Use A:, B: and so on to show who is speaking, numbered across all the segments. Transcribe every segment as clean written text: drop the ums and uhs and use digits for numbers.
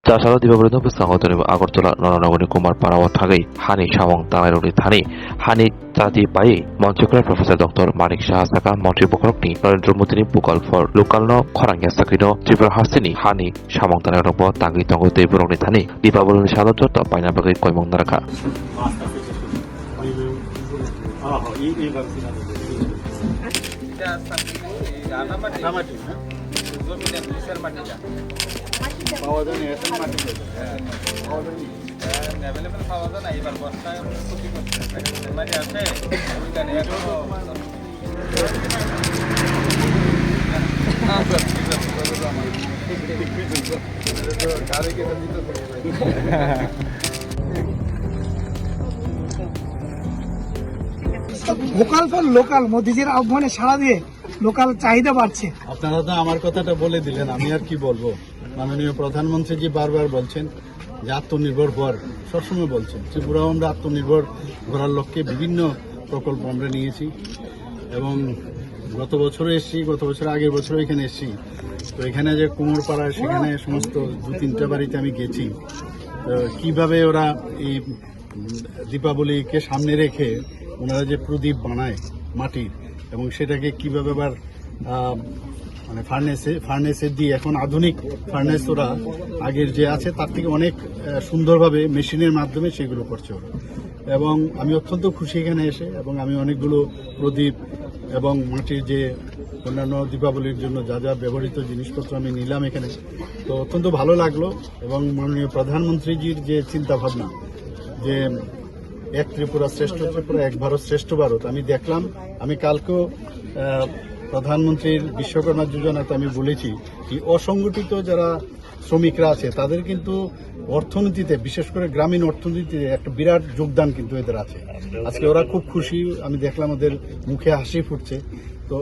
A: Tasala Dibabrino Bwtango Agortola Nonagoni Kumar Parawa Thagi, Hani Shawang Tangaruni Thani, Hani Chati Pai, Manjakha Professor Dr. Manik Saha Monty Bokrokni, Narendra Mutini Bukal for Lokalno, Kwrwngtham, Tripura Hasini, Hani Shawang Tangarobo, Tangi Tongo de Buroni Thani, Dibabul Shalato, Baino Kwrwngtham.
B: Vocal for local মোদিজির আহ্বানে সাড়া দিয়ে local চাহিদা বাড়ছে।
C: আপনারা তো আমার কথাটা বলে দিলেন, আমি আর কি বলবো। মাননীয় প্রধানমন্ত্রীজি বারবার বলছেন যে আত্মনির্ভর হওয়ার, সবসময় বলছেন। ত্রিপুরাও আমরা আত্মনির্ভর করার লক্ষ্যে বিভিন্ন প্রকল্প আমরা নিয়েছি এবং গত বছরও এসেছি, গত বছর আগের বছরও এখানে এসেছি। তো এখানে যে কুমোরপাড়ায় সেখানে সমস্ত 2-3টা বাড়িতে আমি গেছি। তো কিভাবে ওরা এই দীপাবলিকে সামনে রেখে ওনারা যে প্রদীপ বানায় মাটির, এবং সেটাকে কিভাবে আবার মানে ফার্নেসে দিয়ে, এখন আধুনিক ফার্নেস ওরা আগের যে আছে তার থেকে অনেক সুন্দরভাবে মেশিনের মাধ্যমে সেগুলো করছে ওরা। এবং আমি অত্যন্ত খুশি এখানে এসে, এবং আমি অনেকগুলো প্রদীপ এবং মাটির যে অন্যান্য দীপাবলির জন্য যা যা ব্যবহৃত জিনিসপত্র আমি নিলাম এখানে। তো অত্যন্ত ভালো লাগলো। এবং মাননীয় প্রধানমন্ত্রীজির যে চিন্তা ভাবনা যে এক ত্রিপুরা শ্রেষ্ঠ ত্রিপুরা, এক ভারত শ্রেষ্ঠ ভারত, আমি দেখলাম। আমি কালকেও প্রধানমন্ত্রীর বিশ্বকর্মা যোজনাতে আমি বলেছি কি অসংগঠিত যারা শ্রমিকরা আছে তাদের কিন্তু অর্থনীতিতে, বিশেষ করে গ্রামীণ অর্থনীতিতে একটা বিরাট যোগদান কিন্তু এদের আছে। আজকে ওরা খুব খুশি, আমি দেখলাম ওদের মুখে হাসি ফুটছে। তো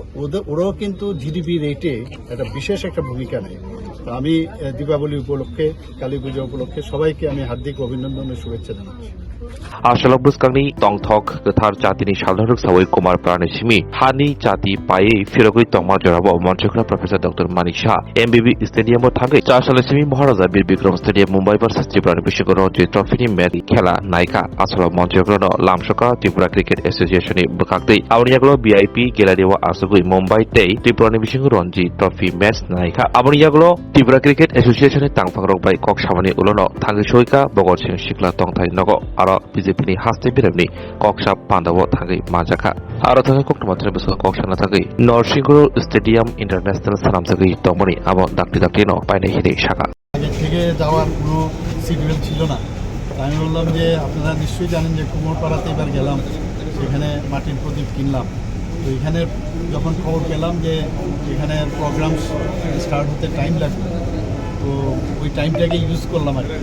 C: ওরাও কিন্তু জিডিপি রেটে একটা বিশেষ একটা ভূমিকা নেয়। তো আমি দীপাবলি উপলক্ষে, কালী পূজা উপলক্ষে সবাইকে আমি হার্দিক অভিনন্দন ও শুভেচ্ছা জানাচ্ছি।
A: Ashalok Buskani, Tong Tok, Thar Chatini Shalharuk Sawai Kumar Pranishimi, Hani Chati Pai, Firogui Tongma Jorabo, Manjakha Professor Dr. Manik, MBB Stadium Thangi, Ashalashimi Maharaja Bikram Stadium Mumbai vs Tripura Bishogoro, Trophy Medi, Kela, Naika, Asala Manjakha, Lamshoka, Tripura Cricket Association, Bukakti, Auriaglo, BIP, Geladiwa Asugui, Mumbai Day, Tripura Bishogoronji, Trophy Match, Naika, Auriaglo, Tripura Cricket Association, Tang Fagrok by Kok Shamani Ulono, Tangi Shoika, Bogochin, Shikla Tong Thai Nogo, BJP haste birabni kokshap pandawo thagi Manjakha aro thagi koktomatre buso kokshana thagi Norshingro Stadium International salam thagi tomoni abo dakti no paine hide shaka
C: আগে থেকে যাওয়ার কোনো signal ছিল না। আমি বললাম যে আপনারা নিশ্চয়ই জানেন যে কুমোরপাড়াতে এবার গেলাম, সেখানে মাটির প্রদীপ কিনলাম। তো এখানে যখন খবর পেলাম যে এখানে প্রোগ্রাম স্টার্ট হতে টাইম লাগবে, তো ওই টাইমটাকে ইউজ করলাম আর কি।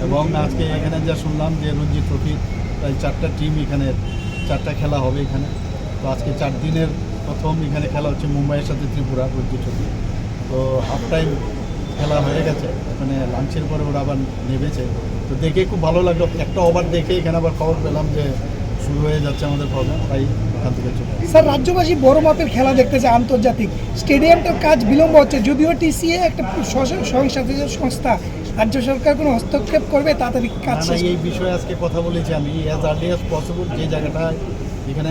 C: এবং আজকে এখানে যা শুনলাম যে রঞ্জি ট্রফি প্রায় 4টা টিম, এখানে 4টা খেলা হবে এখানে। তো আজকে 4 দিনের প্রথম এখানে খেলা হচ্ছে মুম্বাইয়ের সাথে ত্রিপুরা রঞ্জি ট্রফি। তো হাফ টাইম খেলা হয়ে গেছে, এখানে লাঞ্চের পরে ওরা আবার নেমেছে। তো দেখে খুব ভালো লাগলো। একটা ওভার দেখে এখানে আবার খবর পেলাম যে শুরু হয়ে যাচ্ছে আমাদের প্রোগ্রাম, তাই এখান থেকে চলে।
B: স্যার, রাজ্যবাসী বড় মাপের খেলা দেখতে চায় আন্তর্জাতিক। স্টেডিয়ামটার কাজ বিলম্ব হচ্ছে, যদিও টিসিএ একটা স্বয়ংশাসিত সংস্থা, রাজ্য সরকার কোনো হস্তক্ষেপ করবে তাড়াতাড়ি কাজ।
C: এই বিষয়ে আজকে কথা বলেছি আমি, অ্যাজ আর্লি অ্যাজ পসিবল। যে জায়গাটা এখানে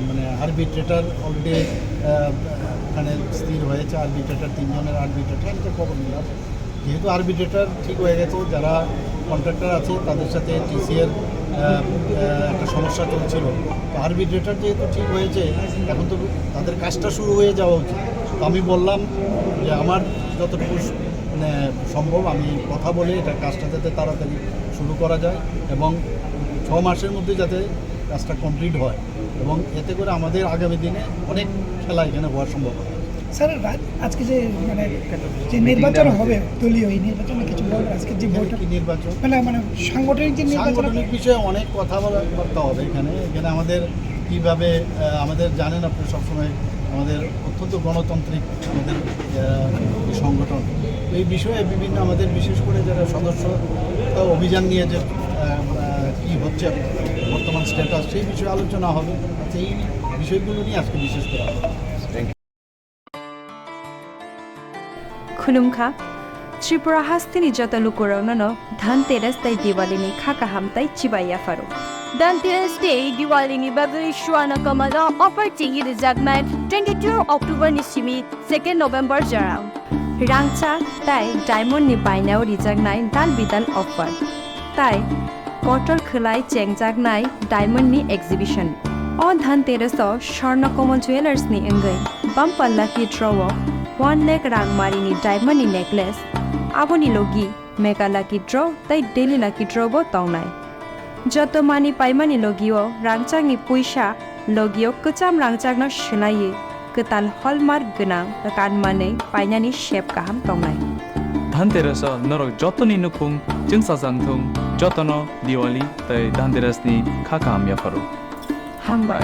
C: মানে আরবিট্রেটার অলরেডি ওখানে স্থির হয়েছে, আরবিট্রেটার 3 জনের আরবিট্রেটার, আমি খবর নিলাম। যেহেতু আরবিট্রেটার ঠিক হয়ে গেছে, যারা কন্ট্রাক্টর আছে তাদের সাথে টিসিএর একটা সমস্যা চলছিল। তো আরবিট্রেটার যেহেতু ঠিক হয়েছে, এখন তো তাদের কাজটা শুরু হয়ে যাওয়া উচিত। তো আমি বললাম যে আমার যতটুকু মানে সম্ভব আমি কথা বলে এটা কাজটা যাতে তাড়াতাড়ি শুরু করা যায় এবং 6 মাসের মধ্যে যাতে কাজটা কমপ্লিট হয়, এবং এতে করে আমাদের আগামী দিনে অনেক খেলা এখানে হওয়ার সম্ভাবনা।
B: স্যার, আজকে যে মানে যে নির্বাচন হবে দলীয়, এই নির্বাচনে কিছু বলবেন? আজকে যে বৈঠক
C: নির্বাচন
B: মানে সাংগঠনিক যে
C: সাংগঠনিক বিষয়ে অনেক কথাবার্তা হবে এখানে। এখানে আমাদের কীভাবে আমাদের জানেন আপনি সবসময় আমাদের অত্যন্ত গণতান্ত্রিক আমাদের সংগঠন। এই বিষয়ে বিভিন্ন আমাদের বিশেষ করে যারা সদস্য অভিযান নিয়ে যে কী হচ্ছে বর্তমান স্ট্যাটাস, সেই বিষয়ে আলোচনা হবে। এই বিষয়গুলো নিয়ে আজকে বিশেষ করা হবে।
D: Kwrwngtham, Tripura hastini jota lukuraunono Dhanteras tai Diwali ni khakaham tai chibaya faru.
E: Dhanteras Day Diwali ni bagay shuana kamala offer tingi rejagnai 22 October ni simi 2 November jarang.
D: Rangcha tai diamond ni bainao rijagnai dan bidal offer. Tai kotor khulai chengjagnai diamond ni exhibition. O Dhanteras o Swarnakomal Jewelers ni engai bumper lucky draw 1 lakh rangmari ni diamond ni necklace aboni logi mega lucky draw tai daily lucky draw bo tongnai. Joto mani paimani logio rangchang ni puisa logio kecham rangchang no shilai ketal hallmark gonang kanmane painani shape kaham tongnai.
F: Dhanteras norok jotoni nukung jingsasangthung jotono Diwali tai Dhanteras ni khakam ya faru.
D: Hambar.